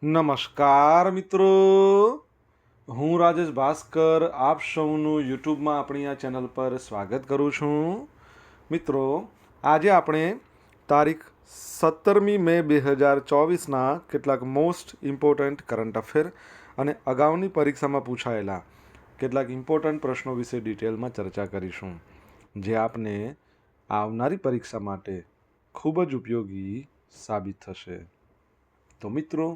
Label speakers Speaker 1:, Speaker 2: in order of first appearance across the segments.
Speaker 1: નમસ્કાર મિત્રો, હું રાજેશ ભાસ્કર આપ સૌનું યુટ્યુબમાં આપણી આ ચેનલ પર સ્વાગત કરું છું. મિત્રો, આજે આપણે તારીખ 17મી મે 2024ના કેટલાક મોસ્ટ ઇમ્પોર્ટન્ટ કરંટ અફેર અને અગાઉની પરીક્ષામાં પૂછાયેલા કેટલાક ઇમ્પોર્ટન્ટ પ્રશ્નો વિશે ડિટેલમાં ચર્ચા કરીશું, જે આપને આવનારી પરીક્ષા માટે ખૂબ જ ઉપયોગી સાબિત થશે. તો મિત્રો,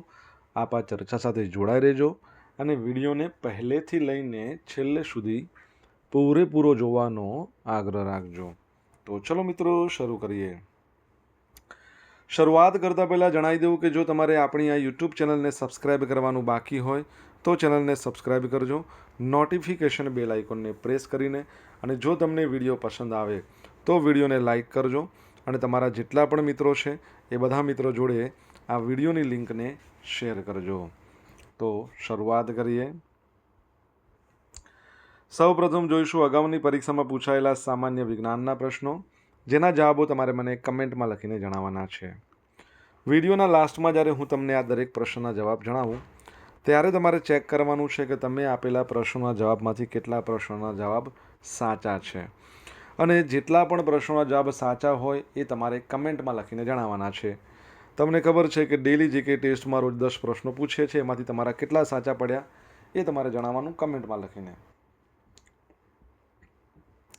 Speaker 1: આપ આ ચર્ચા સાથે જોડાઈ રહેજો અને વિડીયોને પહેલેથી લઈને છેલ્લે સુધી પૂરેપૂરો જોવાનો આગ્રહ રાખજો. તો ચલો મિત્રો, શરૂ કરીએ. શરૂઆત કરતાં પહેલાં જણાવી દઉં કે જો તમારે આપણી આ યુટ્યુબ ચેનલને સબસ્ક્રાઈબ કરવાનું બાકી હોય તો ચેનલને સબસ્ક્રાઈબ કરજો, નોટિફિકેશન બેલ આઇકોનને પ્રેસ કરીને, અને જો તમને વિડીયો પસંદ આવે તો વિડીયોને લાઈક કરજો અને તમારા જેટલા પણ મિત્રો છે એ બધા મિત્રો જોડે આ વિડીયોની લિંકને શેર કરજો. તો શરૂઆત કરીએ. સૌ પ્રથમ જોઈશું અગાઉની પરીક્ષામાં પૂછાયેલા સામાન્ય વિજ્ઞાનના પ્રશ્નો, જેના જવાબો તમારે મને કમેન્ટમાં લખીને જણાવવાના છે. વિડીયોના લાસ્ટમાં જ્યારે હું તમને આ દરેક પ્રશ્નના જવાબ જણાવું ત્યારે તમારે ચેક કરવાનું છે કે તમે આપેલા પ્રશ્નોના જવાબમાંથી કેટલા પ્રશ્નોના જવાબ સાચા છે, અને જેટલા પણ પ્રશ્નોના જવાબ સાચા હોય એ તમારે કમેન્ટમાં લખીને જણાવવાના છે. તમને ખબર છે કે ડેલી જીકે ટેસ્ટમાં રોજ 10 પ્રશ્નો પૂછે છે, એમાંથી તમારા કેટલા સાચા પડ્યા એ તમારે જણાવવાનું કમેન્ટમાં લખીને.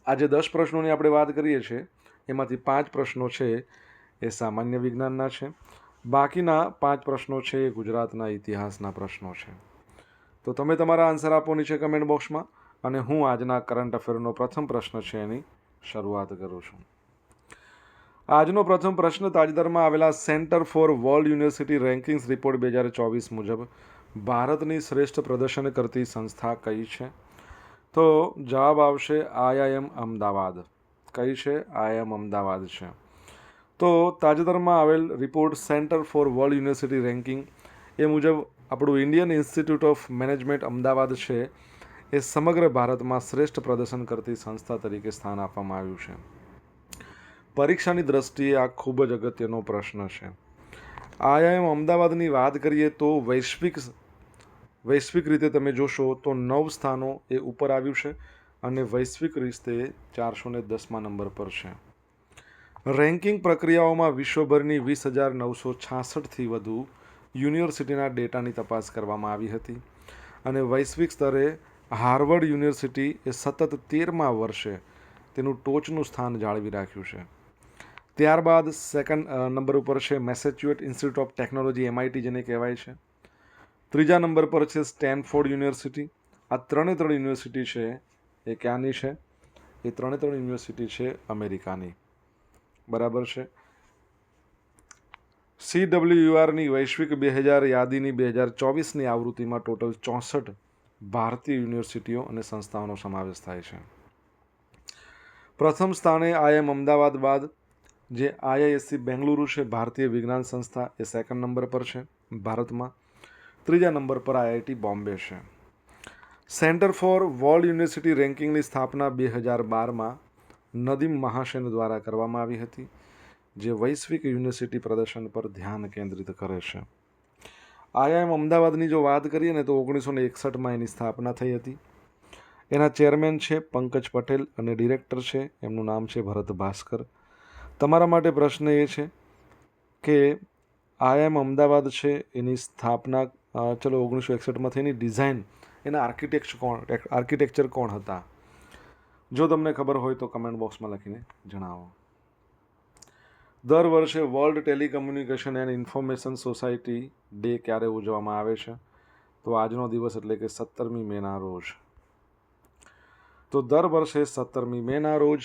Speaker 1: આજે 10 પ્રશ્નોની આપણે વાત કરીએ છીએ, એમાંથી 5 પ્રશ્નો છે એ સામાન્ય વિજ્ઞાનના છે, બાકીના 5 પ્રશ્નો છે એ ગુજરાતના ઇતિહાસના પ્રશ્નો છે. તો તમે તમારા આન્સર આપો નીચે કમેન્ટ બોક્સમાં, અને હું આજના કરંટ અફેરનો પ્રથમ પ્રશ્ન છે એની શરૂઆત કરું છું. આજનો પ્રથમ પ્રશ્ન તાજેતરમાં આવેલા centre for world university rankings report 2024 મુજબ ભારતની શ્રેષ્ઠ પ્રદર્શન કરતી સંસ્થા કઈ છે? તો જવાબ આવશે IIM અમદાવાદ. કઈ છે? IIM અમદાવાદ છે. તો તાજેતરમાં આવેલ report center for world university ranking એ મુજબ આપણું Indian institute of management Ahmedabad છે એ સમગ્ર ભારતમાં શ્રેષ્ઠ પ્રદર્શન કરતી સંસ્થા તરીકે સ્થાન આપવામાં આવ્યું છે. પરીક્ષાની દ્રષ્ટિએ આ ખૂબ જ અગત્યનો પ્રશ્ન છે. IIM અમદાવાદની વાત કરીએ તો વૈશ્વિક રીતે તમે જોશો તો 9 સ્થાનો એ ઉપર આવ્યું છે, અને વૈશ્વિક રીતે 410મા નંબર પર છે. રેન્કિંગ પ્રક્રિયાઓમાં વિશ્વભરની 20,966થી વધુ યુનિવર્સિટીના ડેટાની તપાસ કરવામાં આવી હતી, અને વૈશ્વિક સ્તરે હાર્વર્ડ યુનિવર્સિટી એ સતત 13મા વર્ષે તેનું ટોચનું સ્થાન જાળવી રાખ્યું છે. ત્યારબાદ સેકન્ડ નંબર ઉપર છે મેસેચ્યુએટ ઇન્સ્ટિટ્યૂટ ઓફ ટેકનોલોજી, MIT જેને કહેવાય છે. ત્રીજા નંબર પર છે સ્ટેનફોર્ડ યુનિવર્સિટી. આ ત્રણે ત્રણ યુનિવર્સિટી છે એ ક્યાંની છે? એ ત્રણે ત્રણ યુનિવર્સિટી છે અમેરિકાની. બરાબર છે. CWURની વૈશ્વિક 2000 યાદીની 2024ની આવૃત્તિમાં ટોટલ 64 ભારતીય યુનિવર્સિટીઓ અને સંસ્થાઓનો સમાવેશ થાય છે. પ્રથમ સ્થાને IIM અમદાવાદ બાદ જે IISc બેંગલુરુ છે, ભારતીય વિજ્ઞાન સંસ્થા, એ સેકન્ડ નંબર પર છે ભારતમાં. ત્રીજા નંબર પર IIT બોમ્બે છે. સેન્ટર ફોર વર્લ્ડ યુનિવર્સિટી રેન્કિંગની સ્થાપના 2012માં નદીમ મહાસેન દ્વારા કરવામાં આવી હતી, જે વૈશ્વિક યુનિવર્સિટી પ્રદર્શન પર ધ્યાન કેન્દ્રિત કરે છે. IIM અમદાવાદની જો વાત કરીએ ને તો 1961માં એની સ્થાપના થઈ હતી. એના ચેરમેન છે પંકજ પટેલ અને ડિરેક્ટર છે, એમનું નામ છે ભરત ભાસ્કર. તમારા માટે પ્રશ્ન એ છે કે IIM અમદાવાદ છે એની સ્થાપના ચલો 1961માં થઈ, એની ડિઝાઇન, એના આર્કિટેક્ચર કોણ હતા? જો તમને ખબર હોય તો કમેન્ટ બોક્સમાં લખીને જણાવો. દર વર્ષે world telecommunication and information society day ક્યારે ઉજવવામાં આવે છે? તો આજનો દિવસ એટલે કે 17મી મેના રોજ. તો દર વર્ષે 17મી મેના રોજ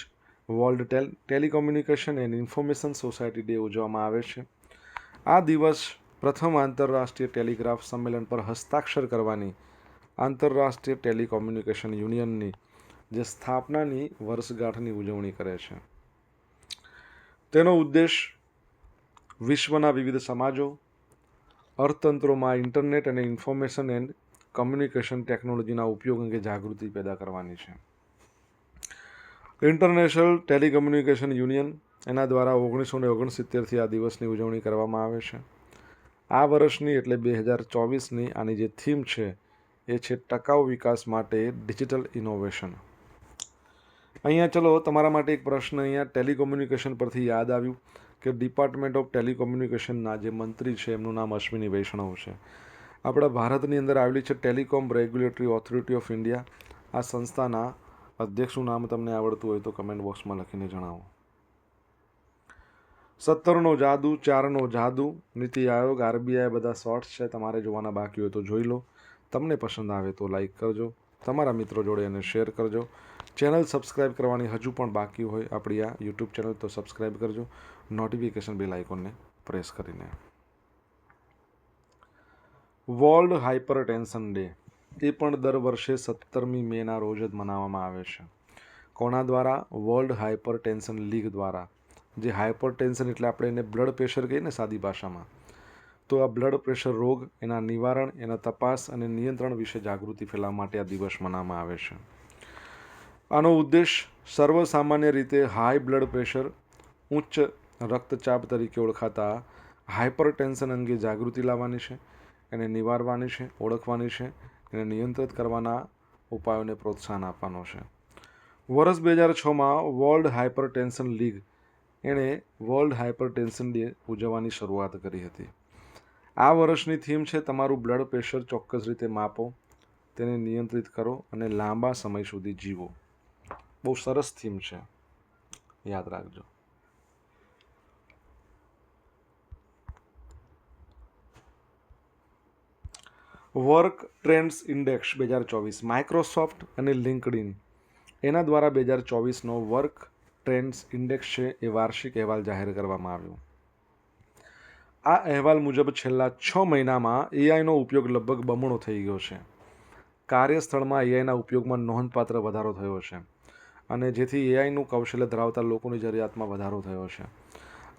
Speaker 1: world telecommunication and information society day ઉજવવામાં આવે છે. આ દિવસ પ્રથમ આંતરરાષ્ટ્રીય ટેલિગ્રાફ સંમેલન પર હસ્તાક્ષર કરવાની આંતરરાષ્ટ્રીય ટેલિકોમ્યુનિકેશન યુનિયનની જે સ્થાપનાની વર્ષગાંઠની ઉજવણી કરે છે. તેનો ઉદ્દેશ વિશ્વના વિવિધ સમાજો, અર્થતંત્રોમાં ઇન્ટરનેટ અને ઇન્ફોર્મેશન એન્ડ કમ્યુનિકેશન ટેકનોલોજીના ઉપયોગ અંગે જાગૃતિ પેદા કરવાની છે. ઇન્ટરનેશનલ ટેલિકમ્યુનિકેશન યુનિયન એના દ્વારા 1969થી આ દિવસની ઉજવણી કરવામાં આવે છે. આ વર્ષની એટલે 2024ની આની જે થીમ છે એ છે ટકાઉ વિકાસ માટે ડિજિટલ ઇનોવેશન. અહીંયા ચલો તમારા માટે એક પ્રશ્ન અહીંયા ટેલિકોમ્યુનિકેશન પરથી યાદ આવ્યું કે ડિપાર્ટમેન્ટ ઓફ ટેલિકોમ્યુનિકેશનના જે મંત્રી છે એમનું નામ અશ્વિની વૈષ્ણવ છે. આપણા ભારતની અંદર આવેલી છે telecom regulatory authority of India. આ સંસ્થાના અધ્યક્ષનું નામ તમને આવડતું હોય તો કમેન્ટ બોક્સમાં લખીને જણાવો. 17નો જાદુ, 4નો જાદુ, નીતિ આયોગ, RBI બધા શોર્ટ્સ છે, તમારે જોવાના બાકી હોય તો જોઈ લો. તમને પસંદ આવે તો લાઈક કરજો, તમારા મિત્રો જોડે એને શેર કરજો. ચેનલ સબસ્ક્રાઈબ કરવાની હજુ પણ બાકી હોય આપણી આ યુટ્યુબ ચેનલ તો સબસ્ક્રાઈબ કરજો, નોટિફિકેશન બેલ આઇકોનને પ્રેસ કરીને. વર્લ્ડ હાઇપર ટેન્શન ડે એ પણ દર વર્ષે 17મી મેના રોજ જ મનાવવામાં આવે છે. કોના દ્વારા? વર્લ્ડ હાઇપર ટેન્શન લીગ દ્વારા. જે હાઇપર ટેન્શન એટલે આપણે એને બ્લડ પ્રેશર કહીએ ને સાદી ભાષામાં, તો આ બ્લડ પ્રેશર રોગ, એના નિવારણ, એના તપાસ અને નિયંત્રણ વિશે જાગૃતિ ફેલાવવા માટે આ દિવસ મનાવવામાં આવે છે. આનો ઉદ્દેશ સર્વસામાન્ય રીતે હાઈ બ્લડ પ્રેશર, ઉચ્ચ રક્તચાપ તરીકે ઓળખાતા હાઇપર ટેન્શન અંગે જાગૃતિ લાવવાની છે, એને નિવારવાની છે, ઓળખવાની છે, એને નિયંત્રિત કરવાના ઉપાયોને પ્રોત્સાહન આપવાનો છે. વર્ષ 2006માં વર્લ્ડ હાઇપર ટેન્શન લીગ એણે વર્લ્ડ હાઇપર ટેન્શન ડે ઉજવવાની શરૂઆત કરી હતી. આ વર્ષની થીમ છે તમારું બ્લડ પ્રેશર ચોક્કસ રીતે માપો, તેને નિયંત્રિત કરો અને લાંબા સમય સુધી જીવો. બહુ સરસ થીમ છે, યાદ રાખજો. વર્ક ટ્રેન્ડ્સ ઇન્ડેક્સ 2024 માઇક્રોસોફ્ટ અને લિંક્ડઇન એના દ્વારા 2024નો વર્ક ટ્રેન્ડ્સ ઇન્ડેક્સ છે એ વાર્ષિક અહેવાલ જાહેર કરવામાં આવ્યો. આ અહેવાલ મુજબ છેલ્લા 6 મહિનામાં એઆઈનો ઉપયોગ લગભગ બમણો થઈ ગયો છે. કાર્યસ્થળમાં એઆઈના ઉપયોગમાં નોંધપાત્ર વધારો થયો છે અને જેથી એઆઈનું કૌશલ્ય ધરાવતા લોકોની જરૂરિયાતમાં વધારો થયો છે.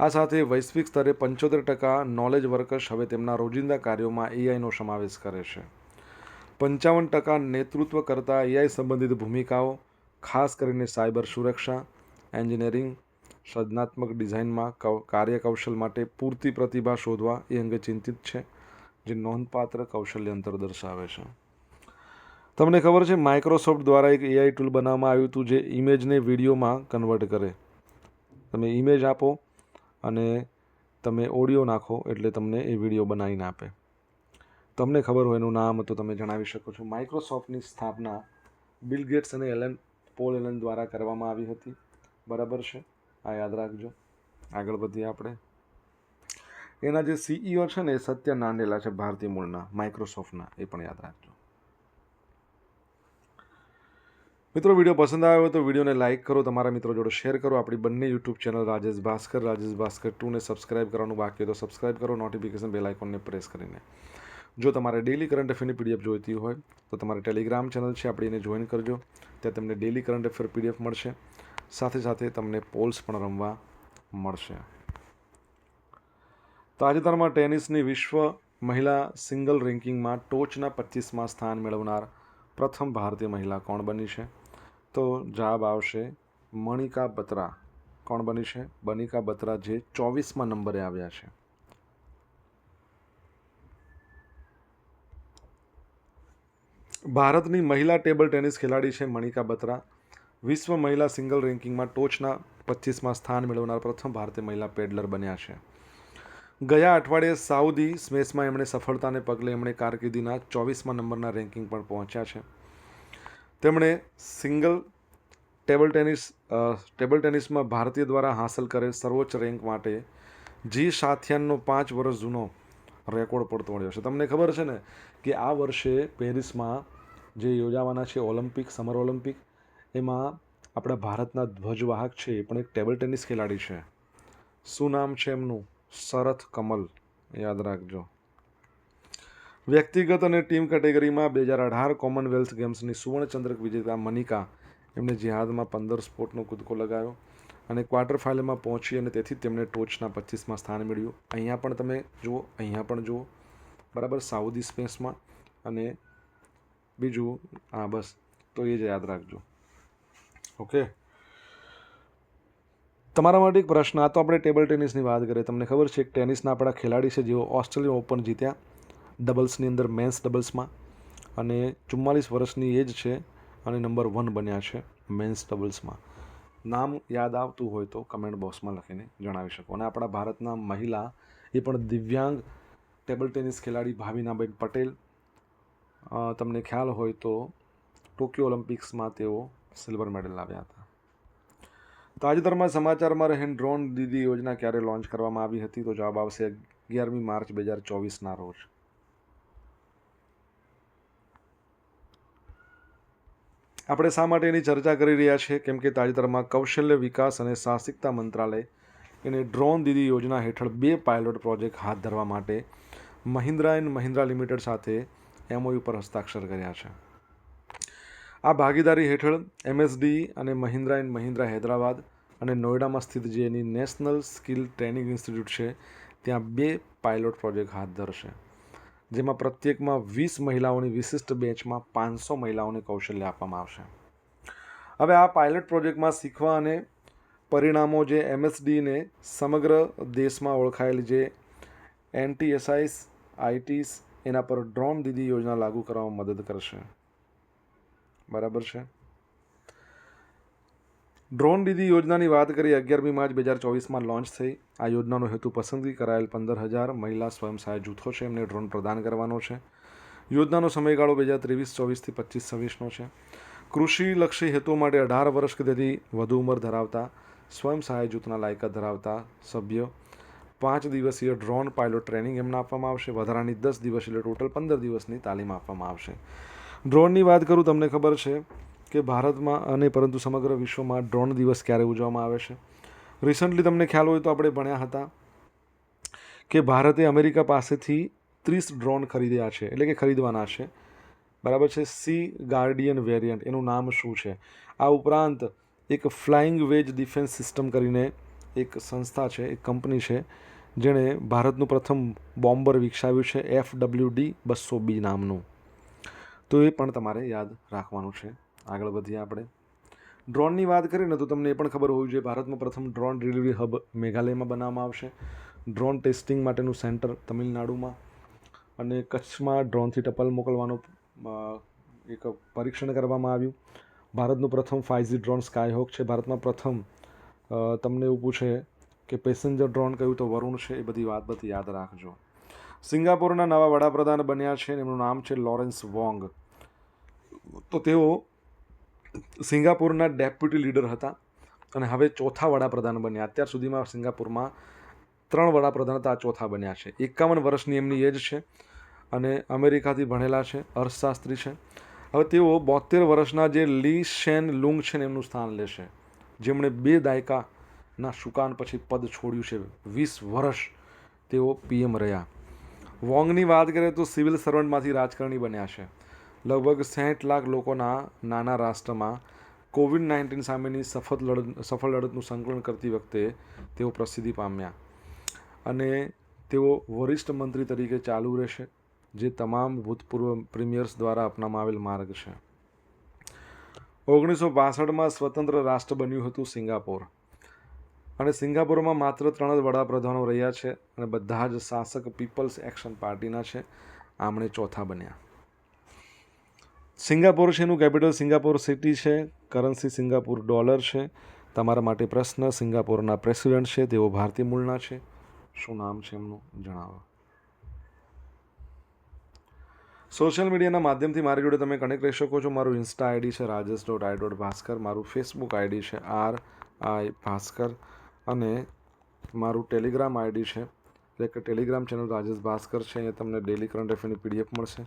Speaker 1: આ સાથે વૈશ્વિક સ્તરે 75% નોલેજ વર્કર્સ હવે તેમના રોજિંદા કાર્યોમાં એઆઈનો સમાવેશ કરે છે. 55% નેતૃત્વ કરતા એઆઈ સંબંધિત ભૂમિકાઓ, ખાસ કરીને સાયબર સુરક્ષા, એન્જિનિયરિંગ, સર્જનાત્મક ડિઝાઇનમાં કાર્ય કૌશલ માટે પૂરતી પ્રતિભા શોધવા એ અંગે ચિંતિત છે, જે નોંધપાત્ર કૌશલ્ય અંતર દર્શાવે છે. તમને ખબર છે માઇક્રોસોફ્ટ દ્વારા એક એઆઈ ટૂલ બનાવવામાં આવ્યું હતું જે ઇમેજને વિડીયોમાં કન્વર્ટ કરે. તમે ઇમેજ આપો અને તમે ઓડિયો નાખો એટલે તમને એ વિડીયો બનાવીને આપે. તમને ખબર હોય એનું નામ તો તમે જણાવી શકો છો. માઇક્રોસોફ્ટની સ્થાપના બિલ ગેટ્સ અને પોલ એલન દ્વારા કરવામાં આવી હતી. બરાબર છે, આ યાદ રાખજો. આગળ વધીએ આપણે. એના જે CEO છે ને એ સત્ય નાંડેલા છે, ભારતીય મૂળના માઇક્રોસોફ્ટના, એ પણ યાદ રાખજો. મિત્રો, વિડીયો પસંદ આવ્યો તો વિડીયોને લાઇક કરો, તમારા મિત્રો જોડે શેર કરો. આપણી બંને યુટ્યુબ ચેનલ રાજેશ ભાસ્કર 2ને સબસ્ક્રાઇબ કરવાનું બાકી હોય તો સબસ્ક્રાઇબ કરો, નોટિફિકેશન બેલ આઇકોનને પ્રેસ કરીને. જો તમારે ડેલી કરંટ અફેરની PDF જોઈતી હોય તો તમારે ટેલિગ્રામ ચેનલ છે આપણી, એને જોઈન કરજો. ત્યાં તમને ડેલી કરંટ અફેર PDF મળશે. સાથે સાથે તમને પોલ્સ પણ રમવા મળશે. તાજેતરમાં ટેનિસની વિશ્વ મહિલા સિંગલ રેન્કિંગમાં ટોચના 25માં સ્થાન મેળવનાર પ્રથમ ભારતીય મહિલા કોણ બની છે? તો જવાબ આવશે મણિકા બત્રા. કોણ બની છે? મણિકા બત્રા, જે 24મા નંબરે આવ્યા છે. ભારતની મહિલા ટેબલ ટેનિસ ખેલાડી છે મણિકા બત્રા. વિશ્વ મહિલા સિંગલ રેન્કિંગમાં ટોચના 25માં સ્થાન મેળવનાર પ્રથમ ભારતીય મહિલા પેડલર બન્યા છે. ગયા અઠવાડિયે સાઉદી સ્મેશમાં એમણે સફળતાને પગલે એમણે કારકિર્દીના 24મા નંબરના રેન્કિંગ પર પહોંચ્યા છે. તેમણે ટેબલ ટેનિસમાં ભારતીય દ્વારા હાંસલ કરેલ સર્વોચ્ચ રેન્ક માટે જી સાથિયાનનો 5 વર્ષ જૂનો રેકોર્ડ પણ તોડ્યો છે. તમને ખબર છે ને કે આ વર્ષે પેરિસમાં જે યોજાવાના છે ઓલિમ્પિક, સમર ઓલિમ્પિક, એમાં આપણા ભારતના ધ્વજવાહક છે એ પણ એક ટેબલ ટેનિસ ખેલાડી છે. શું નામ છે એમનું? શરથ કમલ. યાદ રાખજો. વ્યક્તિગત અને ટીમ કેટેગરીમાં 2018 કોમનવેલ્થ ગેમ્સની સુવર્ણચંદ્રક વિજેતા મનિકા એમને જિહાદમાં 15 સ્પોર્ટનો કૂદકો લગાવ્યો અને ક્વાર્ટર ફાઇનલમાં પહોંચી અને તેથી તેમને ટોચના 25માં સ્થાન મળ્યું. અહીંયા પણ તમે જુઓ, અહીંયા પણ જુઓ, બરાબર, સાઉદી સ્પેસમાં. અને બીજું હા બસ, તો એ જ યાદ રાખજો. ઓકે. તમારા માટે એક પ્રશ્ન, આ તો આપણે ટેબલ ટેનિસની વાત કરીએ. તમને ખબર છે એક ટેનિસના આપણા ખેલાડી છે જેઓ ઓસ્ટ્રેલિયન ઓપન જીત્યા ડબલ્સની અંદર, મેન્સ ડબલ્સમાં, અને 44 વર્ષની એજ છે અને નંબર 1 બન્યા છે મેન્સ ડબલ્સમાં. નામ યાદ આવતું હોય તો કમેન્ટ બોક્સમાં લખીને જણાવી શકો. અને આપણા ભારતના મહિલા એ પણ દિવ્યાંગ ટેબલ ટેનિસ ખેલાડી ભાવિનાબેન પટેલ, તમને ખ્યાલ હોય તો ટોક્યો ઓલિમ્પિક્સમાં તેઓ સિલ્વર મેડલ લાવ્યા હતા. તાજેતરમાં સમાચારમાં રહેલ ડ્રોન દીદી યોજના ક્યારે લોન્ચ કરવામાં આવી હતી? તો જવાબ આવશે 11મી માર્ચ 2024ના રોજ. આપણે શા માટે એની ચર્ચા કરી રહ્યા છીએ? કેમ કે તાજેતરમાં કૌશલ્ય વિકાસ અને સાહસિકતા મંત્રાલય એને ડ્રોન દીદી યોજના હેઠળ 2 પાયલોટ પ્રોજેક્ટ હાથ ધરવા માટે મહિન્દ્રા એન્ડ મહિન્દ્રા લિમિટેડ સાથે MOU પર હસ્તાક્ષર કર્યા છે. આ ભાગીદારી હેઠળ MSDE અને મહિન્દ્રા એન્ડ મહિન્દ્રા હૈદરાબાદ અને નોઈડામાં સ્થિત જે એની નેશનલ સ્કિલ ટ્રેનિંગ ઇન્સ્ટિટ્યૂટ છે ત્યાં 2 પાયલોટ પ્રોજેક્ટ હાથ ધરશે, જેમાં પ્રત્યેકમાં 20 મહિલાઓની વિશિષ્ટ બેચમાં 500 મહિલાઓને કૌશલ્ય આપવામાં આવશે. હવે આ પાયલોટ પ્રોજેક્ટમાં શીખવા અને પરિણામો જે MSDને સમગ્ર દેશમાં ઓળખાયેલી જે NTSIs, ITs એના પર ડ્રોન દીદી યોજના લાગુ કરવામાં મદદ કરશે. બરાબર છે. ડ્રોન દીદી યોજનાની વાત કરીએ, 11મી માર્ચ 2024માં લોન્ચ થઈ. આ યોજનાનો હેતુ પસંદગી કરાયેલ 15,000 મહિલા સ્વયં સહાય જૂથો છે એમને ડ્રોન પ્રદાન કરવાનો છે. યોજનાનો સમયગાળો 2023-24થી 25-26નો છે. કૃષિલક્ષી હેતુઓ માટે 18 વર્ષ કે તેથી વધુ ઉંમર ધરાવતા સ્વયં સહાય જૂથના લાયકાત ધરાવતા સભ્યો 5 દિવસીય ડ્રોન પાયલોટ ટ્રેનિંગ એમને આપવામાં આવશે. વધારાની 10 દિવસ એટલે ટોટલ 15 દિવસની તાલીમ આપવામાં આવશે. ડ્રોનની વાત કરું, તમને ખબર છે કે ભારતમાં અને પરંતુ સમગ્ર વિશ્વમાં ડ્રોન દિવસ ક્યારે ઉજવવામાં આવે છે? રિસન્ટલી તમને ખ્યાલ હોય તો આપણે ભણ્યા હતા કે ભારતે અમેરિકા પાસેથી 30 ડ્રોન ખરીદ્યા છે, એટલે કે ખરીદવાના છે. બરાબર છે. સી ગાર્ડિયન વેરિયન્ટ, એનું નામ શું છે? આ ઉપરાંત એક ફ્લાઇંગ વેજ ડિફેન્સ સિસ્ટમ કરીને એક સંસ્થા છે, એક કંપની છે, જેણે ભારતનું પ્રથમ બોમ્બર વિકસાવ્યું છે FWD-200B નામનું. તો એ પણ તમારે યાદ રાખવાનું છે. આગળ વધીએ આપણે. ડ્રોનની વાત કરીએ ને તો તમને એ પણ ખબર હોવી જોઈએ ભારતમાં પ્રથમ ડ્રોન ડિલિવરી હબ મેઘાલયમાં બનાવવામાં આવશે. ડ્રોન ટેસ્ટિંગ માટેનું સેન્ટર તમિલનાડુમાં, અને કચ્છમાં ડ્રોનથી ટપાલ મોકલવાનું એક પરીક્ષણ કરવામાં આવ્યું. ભારતનું પ્રથમ 5G ડ્રોન સ્કાયહોક છે. ભારતમાં પ્રથમ તમને એવું પૂછે કે પેસેન્જર ડ્રોન કયું, તો વરુણ છે. એ બધી વાત યાદ રાખજો. સિંગાપોરના નવા વડાપ્રધાન બન્યા છે, એમનું નામ છે લોરેન્સ વોંગ. તો તેઓ સિંગાપુરના ડેપ્યુટી લીડર હતા અને હવે 4થા વડાપ્રધાન બન્યા. અત્યાર સુધીમાં સિંગાપુરમાં 3 વડાપ્રધાન હતા, 4થા બન્યા છે. 51 વર્ષની એમની એજ છે અને અમેરિકાથી ભણેલા છે, અર્થશાસ્ત્રી છે. હવે તેઓ 72 વર્ષના જે લી શેન લુંગ છે ને એમનું સ્થાન લેશે, જેમણે 2 દાયકાના શુકાન પછી પદ છોડ્યું છે. 20 વર્ષ તેઓ PM રહ્યા. વોંગની વાત કરીએ તો સિવિલ સર્વન્ટમાંથી રાજકારણી બન્યા છે. લગભગ 60 લાખ લોકોના નાના રાષ્ટ્રમાં COVID-19 સામેની સફળ લડતનું સંકલન કરતી વખતે તેઓ પ્રસિદ્ધિ પામ્યા અને તેઓ વરિષ્ઠ મંત્રી તરીકે ચાલુ રહેશે, જે તમામ ભૂતપૂર્વ પ્રીમિયર્સ દ્વારા અપનાવવામાં આવેલ માર્ગ છે. 1962માં સ્વતંત્ર રાષ્ટ્ર બન્યું હતું સિંગાપોર, અને સિંગાપોરમાં માત્ર 3 જ વડાપ્રધાનો રહ્યા છે અને બધા જ શાસક પીપલ્સ એક્શન પાર્ટીના છે. આમણે 4થા બન્યા. સિંગાપોર છે એનું કેપિટલ સિંગાપોર સિટી છે. કરન્સી સિંગાપોર ડોલર છે. તમારા માટે પ્રશ્ન, સિંગાપોરના પ્રેસિડેન્ટ છે, તેઓ ભારતીય મૂળના છે. શું નામ છે એમનું જણાવો. સોશિયલ મીડિયાના માધ્યમથી મારી જોડે તમે કનેક્ટ રહી શકો છો. મારું ઇન્સ્ટા આઈડી છે rajesh.i.bhaskar, મારું ફેસબુક આઈડી છે RI ભાસ્કર, અને મારું ટેલિગ્રામ આઈડી છે, એટલે કે ટેલિગ્રામ ચેનલ રાજેશ ભાસ્કર છે. અહીંયા તમને ડેલી કરંટ અફેરની PDF મળશે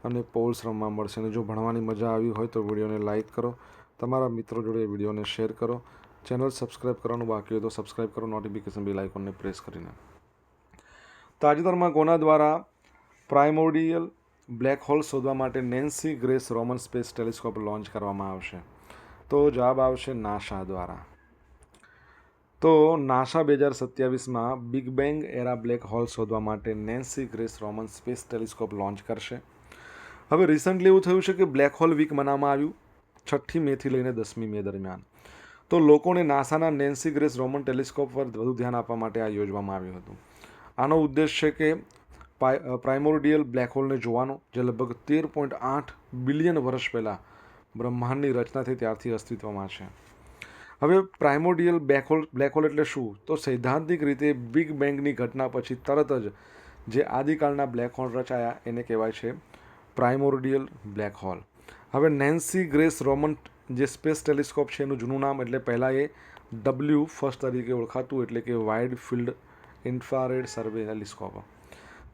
Speaker 1: અને પોલ્સ રમવા મળશે. અને જો ભણવાની મજા આવી હોય તો વિડીયોને લાઇક કરો, તમારા મિત્રો જોડે વિડીયોને શેર કરો. ચેનલ સબસ્ક્રાઈબ કરવાનું બાકી હોય તો સબસ્ક્રાઈબ કરો, નોટિફિકેશન બેલ આઇકોનને પ્રેસ કરીને. તાજેતરમાં કોના દ્વારા પ્રાઇમોર્ડિયલ બ્લેક હોલ શોધવા માટે Nancy grace Roman space telescope launch કરવામાં આવશે? તો જવાબ આવશે નાસા દ્વારા. તો નાસા 2027માં બિગ બેંગ એરા બ્લેક હોલ શોધવા માટે Nancy grace Roman space telescope launch કરશે. હવે રિસન્ટલી એવું થયું છે કે બ્લેક હોલ વીક મનાવવામાં આવ્યું 6મી મેથી લઈને 10મી મે દરમિયાન. તો લોકોને નાસાના નેન્સી ગ્રેસ રોમન ટેલિસ્કોપ પર વધુ ધ્યાન આપવા માટે આ યોજવામાં આવ્યું હતું. આનો ઉદ્દેશ છે કે પ્રાઇમોર્ડિયલ બ્લેક હોલને જોવાનો, જે લગભગ 13.8 બિલિયન વર્ષ પહેલાં બ્રહ્માંડની રચના થઈ ત્યારથી અસ્તિત્વમાં છે. હવે પ્રાઇમોર્ડિયલ બ્લેક હોલ એટલે શું? તો સૈદ્ધાંતિક રીતે બિગ બેંગની ઘટના પછી તરત જ જે આદિકાળના બ્લેક હોલ રચાયા એને કહેવાય છે પ્રાઇમોર્ડિયલ બ્લેક હોલ. હવે નેન્સી ગ્રેસ રોમન જે સ્પેસ ટેલિસ્કોપ છે એનું જૂનું નામ, એટલે પહેલાં એ WFIRST તરીકે ઓળખાતું, એટલે કે વાઇડ ફિલ્ડ ઇન્ફ્રારેડ સર્વે ટેલિસ્કોપ.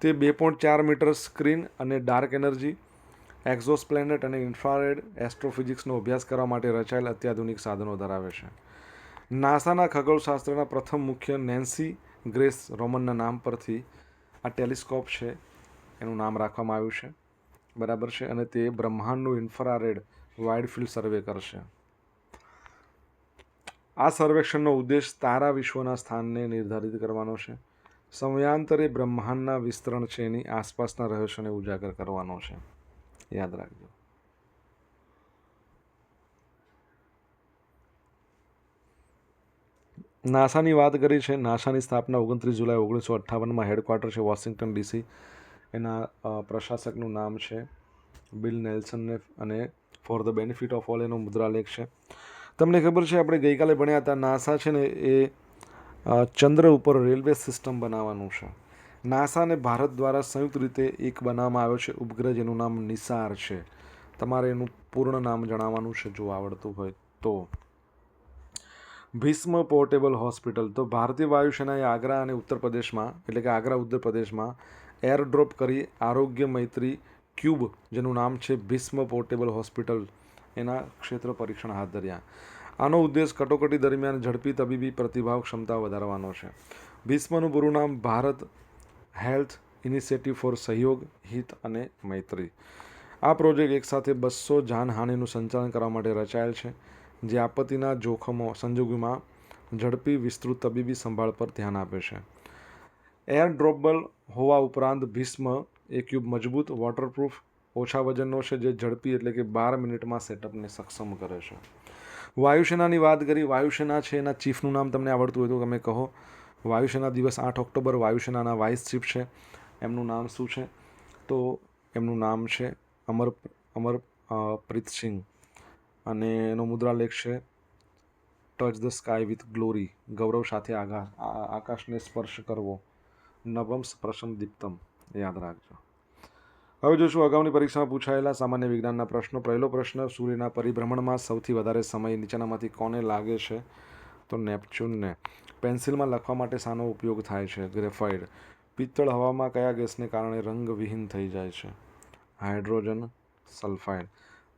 Speaker 1: તે 2.4 મીટર સ્ક્રીન અને ડાર્ક એનર્જી, એક્ઝોસ્પ્લેનેટ અને ઇન્ફ્રારેડ એસ્ટ્રોફિઝિક્સનો અભ્યાસ કરવા માટે રચાયેલ અત્યાધુનિક સાધનો ધરાવે છે. નાસાના ખગોળશાસ્ત્રના પ્રથમ મુખ્ય નેન્સી ગ્રેસ રોમનના નામ પરથી આ ટેલિસ્કોપ છે એનું નામ રાખવામાં આવ્યું છે, બરાબર છે. અને તે બ્રહ્માંડનું ઇન્ફ્રારેડ વાઇડ ફિલ્ડ સર્વે કરશે. આ સર્વેક્ષણનો ઉદ્દેશ તારા વિશ્વના સ્થાનને નિર્ધારિત કરવાનો છે. સમયાંતરે બ્રહ્માંડના વિસ્તરણ છે એની આસપાસના રહસ્યોને ઉજાગર કરવાનો છે. યાદ રાખજો. નાસાની વાત કરી છે. નાસાની સ્થાપના 29 જુલાઈ 1958 હેડક્વાર્ટર છે વોશિંગ્ટન DC. એના પ્રશાસકનું નામ છે બિલ નેલ્સનને, અને for the benefit of all એનો મુદ્રાલેખ છે. તમને ખબર છે આપણે ગઈકાલે ભણ્યા હતા, નાસા છે ને એ ચંદ્ર ઉપર રેલવે સિસ્ટમ બનાવવાનું છે. નાસા અને ભારત દ્વારા સંયુક્ત રીતે એક બનાવવામાં આવ્યો છે ઉપગ્રહ, જેનું નામ નિસાર છે. તમારે એનું પૂર્ણ નામ જણાવવાનું છે જો આવડતું હોય તો. Bhishma portable hospital. તો ભારતીય વાયુસેનાએ આગ્રા અને ઉત્તર પ્રદેશમાં, એટલે કે આગ્રા ઉત્તર પ્રદેશમાં એરડ્રોપ કરી આરોગ્ય મૈત્રી ક્યુબ, જેનું નામ છે ભીષ્મ પોર્ટેબલ હોસ્પિટલ, એના ક્ષેત્ર પરીક્ષણ હાથ ધર્યા. આનો ઉદ્દેશ કટોકટી દરમિયાન ઝડપી તબીબી પ્રતિભાવ ક્ષમતા વધારવાનો છે. ભીષ્મનું પૂરું નામ ભારત હેલ્થ ઇનિશિયેટિવ ફોર સહયોગ, હિત અને મૈત્રી. આ પ્રોજેક્ટ એકસાથે 200 જાનહાનિનું સંચાલન કરવા માટે રચાયેલ છે, જે આપત્તિના જોખમો સંજોગોમાં ઝડપી વિસ્તૃત તબીબી સંભાળ પર ધ્યાન આપે છે. એર ડ્રોપેબલ હોવા ઉપરાંત ભીષ્મ એ ક્યુબ મજબૂત, વોટરપ્રૂફ, ઓછા વજનનો છે, જે ઝડપી એટલે કે 12 મિનિટમાં સેટઅપને સક્ષમ કરે છે. વાયુસેનાની વાત કરી. વાયુસેના છે એના ચીફનું નામ તમને આવડતું હોય તો તમે કહો. વાયુસેના દિવસ 8 ઓક્ટોબર વાયુસેનાના વાઇસ ચીફ છે, એમનું નામ શું છે? તો એમનું નામ છે અમરપ્રીત સિંહ, અને એનો મુદ્રાલેખ છે touch the sky with glory, ગૌરવ સાથે આકાશને સ્પર્શ કરવો, નવમ પ્રસન્ન દીપ્તમ. યાદ રાખજો. હવે જોશું અગાઉની પરીક્ષામાં પૂછાયેલા સામાન્ય વિજ્ઞાનના પ્રશ્નો. પહેલો પ્રશ્ન, સૂર્યના પરિભ્રમણમાં સૌથી વધારે સમય નીચેનામાંથી કોને લાગે છે? તો નેપચ્યુનને. પેન્સિલમાં લખવા માટે શાનો ઉપયોગ થાય છે? ગ્રેફાઇટ. પિત્તળ હવામાં કયા ગેસને કારણે રંગવિહીન થઈ જાય છે? Hydrogen sulphide.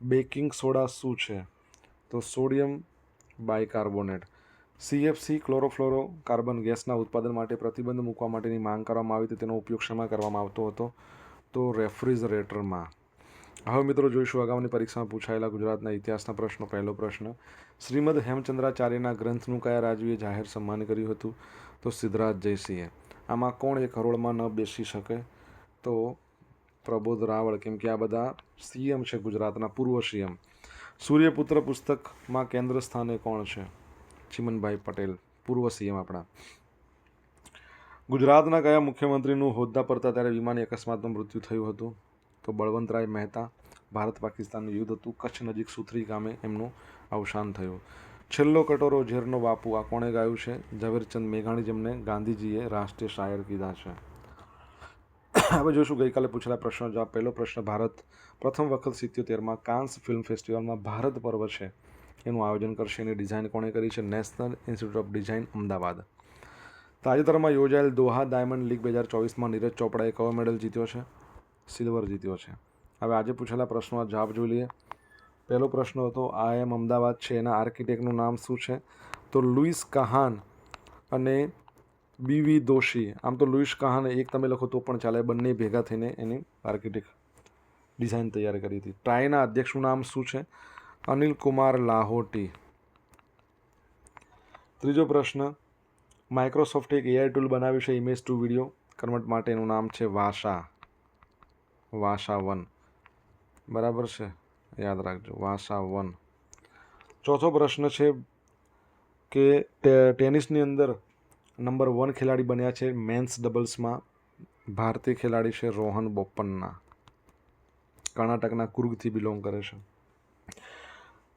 Speaker 1: બેકિંગ સોડા શું છે? તો sodium bicarbonate. CFC chlorofluoro carbon ગેસના ઉત્પાદન માટે પ્રતિબંધ મૂકવા માટેની માંગ કરવામાં આવી હતી. તેનો ઉપયોગ શેમાં કરવામાં આવતો હતો? તો રેફ્રિજરેટરમાં. હવે મિત્રો જોઈશું અગાઉની પરીક્ષામાં પૂછાયેલા ગુજરાતના ઇતિહાસના પ્રશ્નો. પહેલો પ્રશ્ન, શ્રીમદ હેમચંદ્રાચાર્યના ગ્રંથનું કયા રાજવીએ જાહેર સન્માન કર્યું હતું? તો સિદ્ધરાજ જયસિંહે. આમાં કોણ એક હરોળમાં ન બેસી શકે? તો પ્રબોધ રાવળ, કેમ કે આ બધા CM છે ગુજરાતના, પૂર્વ CM. સૂર્યપુત્ર પુસ્તકમાં કેન્દ્ર સ્થાને કોણ છે? ચિમનભાઈ પટેલ, પૂર્વ CM આપણા. ગુજરાતના કયા મુખ્યમંત્રીનું હોદ્દા પર હતા ત્યારે વિમાની અકસ્માતમાં મૃત્યુ થયું હતું? તો બળવંતરાય મહેતા. ભારત પાકિસ્તાનનું યુદ્ધ હતું, કચ્છ નજીક સુથરી ગામે એમનું અવસાન થયું. છેલ્લો કટોરો ઝેરનો બાપુ, આ કોણે ગાયું છે? ઝવેરચંદ મેઘાણી, જેમને ગાંધીજીએ રાષ્ટ્રીય શાયર કીધા છે. હવે જોઈશું ગઈકાલે પૂછેલા પ્રશ્નો જવાબ. પહેલો પ્રશ્ન, ભારત પ્રથમ વખત 77માં કાન્સ ફિલ્મ ફેસ્ટિવલમાં ભારત પર્વ છે એનું આયોજન કરશે. એની ડિઝાઇન કોણે કરી છે? National institute of design, Ahmedabad. તાજેતરમાં યોજાયેલ દોહા ડાયમંડ લીગ 2024માં નીરજ ચોપડાએ કયો મેડલ જીત્યો છે? સિલ્વર જીત્યો છે. હવે આજે પૂછેલા પ્રશ્નોના જવાબ જોઈ લઈએ. પહેલો પ્રશ્ન હતો IIM અમદાવાદ છે એના આર્કિટેક્ટનું નામ શું છે? તો લુઈસ કહાન અને BV દોશી. આમ તો લુઈસ કહાન એક તમે લખો તો પણ ચાલે, બંને ભેગા થઈને એની આર્કિટેક્ટ ડિઝાઇન તૈયાર કરી હતી. ટ્રાયના અધ્યક્ષનું નામ શું છે? અનિલ કુમાર લાહોટી. ત્રીજો પ્રશ્ન, માઇક્રોસોફ્ટે એક AI ટૂલ બનાવ્યું છે ઇમેજ ટુ વિડીયો કન્વર્ટ માટે, એનું નામ છે વાશા 1. બરાબર છે, યાદ રાખજો, વાશા 1. ચોથો પ્રશ્ન છે, કે ટેનિસની અંદર નંબર 1 ખેલાડી બન્યા છે મેન્સ ડબલ્સમાં. ભારતીય ખેલાડી છે રોહન બોપન્ના, કર્ણાટકના કુર્ગથી બિલોંગ કરે છે.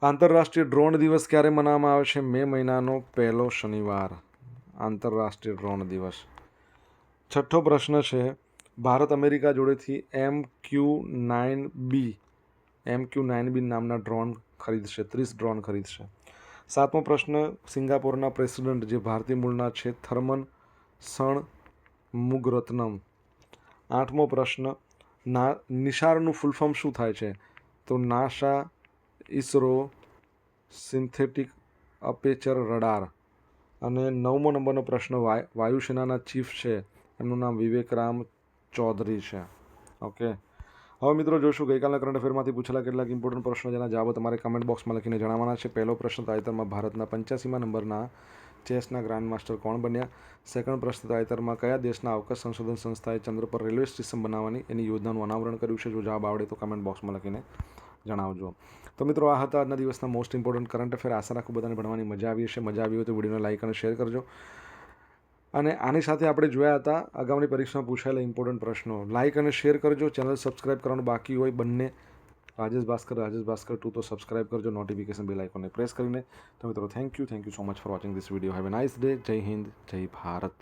Speaker 1: આંતરરાષ્ટ્રીય ડ્રોન દિવસ ક્યારે મનાવવામાં આવે છે? મે મહિનાનો પહેલો શનિવાર, આંતરરાષ્ટ્રીય ડ્રોન દિવસ. છઠ્ઠો પ્રશ્ન છે, ભારત અમેરિકા જોડેથી MQ-9B નામના ડ્રોન ખરીદશે, 30 ડ્રોન ખરીદશે. સાતમો પ્રશ્ન, સિંગાપોરના પ્રેસિડેન્ટ જે ભારતીય મૂળના છે થર્મન ષણમુગરત્નમ. આઠમો પ્રશ્ન, નિશારનું ફૂલ ફોર્મ શું થાય છે? તો નાસા ઇસરો સિન્થેટિક અપેચર રડાર. અને 9મો નંબરનો પ્રશ્ન, વાયુસેનાના ચીફ છે એમનું નામ વિવેકરામ ચૌધરી છે. ઓકે, હવે મિત્રો જોશું ગઈકાલના કરંટ અફેરમાંથી પૂછેલા કેટલાક ઇમ્પોર્ટન્ટ પ્રશ્નો જેના જવાબો તમારે કમેન્ટ બોક્સમાં લખીને જણાવવાના છે. પહેલો પ્રશ્ન, તાજેતરમાં ભારતના 85મા નંબરના ચેસના ગ્રાન્ડ માસ્ટર કોણ બન્યા? સેકન્ડ પ્રશ્ન, તાજેતરમાં કયા દેશના અવકાશ સંશોધન સંસ્થાએ ચંદ્ર પર રેલવે સ્ટેશન બનાવવાની એની યોજનાનું અનાવરણ કર્યું છે? જો જવાબ આવડે તો કમેન્ટ બોક્સમાં લખીને જણાવજો. તો મિત્રો આ હતા આજના દિવસના મોસ્ટ ઇમ્પોર્ટન્ટ કરંટ અફેર. આશા રાખું બધાને ભણવાની મજા આવી હશે. મજા આવી હોય તો વિડીયોને લાઇક અને શેર કરજો. અને આની સાથે આપણે જોયા હતા અગાઉની પરીક્ષામાં પૂછાયેલા ઇમ્પોર્ટન્ટ પ્રશ્નો. લાઇક અને શેર કરજો. ચેનલ સબસ્ક્રાઇબ કરવાનું બાકી હોય બંને, રાજેશ ભાસ્કર 2 તો સબસ્ક્રાઇબ કરજો નોટિફિકેશન બેલ આઇકોનને પ્રેસ કરીને. તો મિત્રો thank you so much for watching this video. Have a nice day. જય હિન્દ, જય ભારત.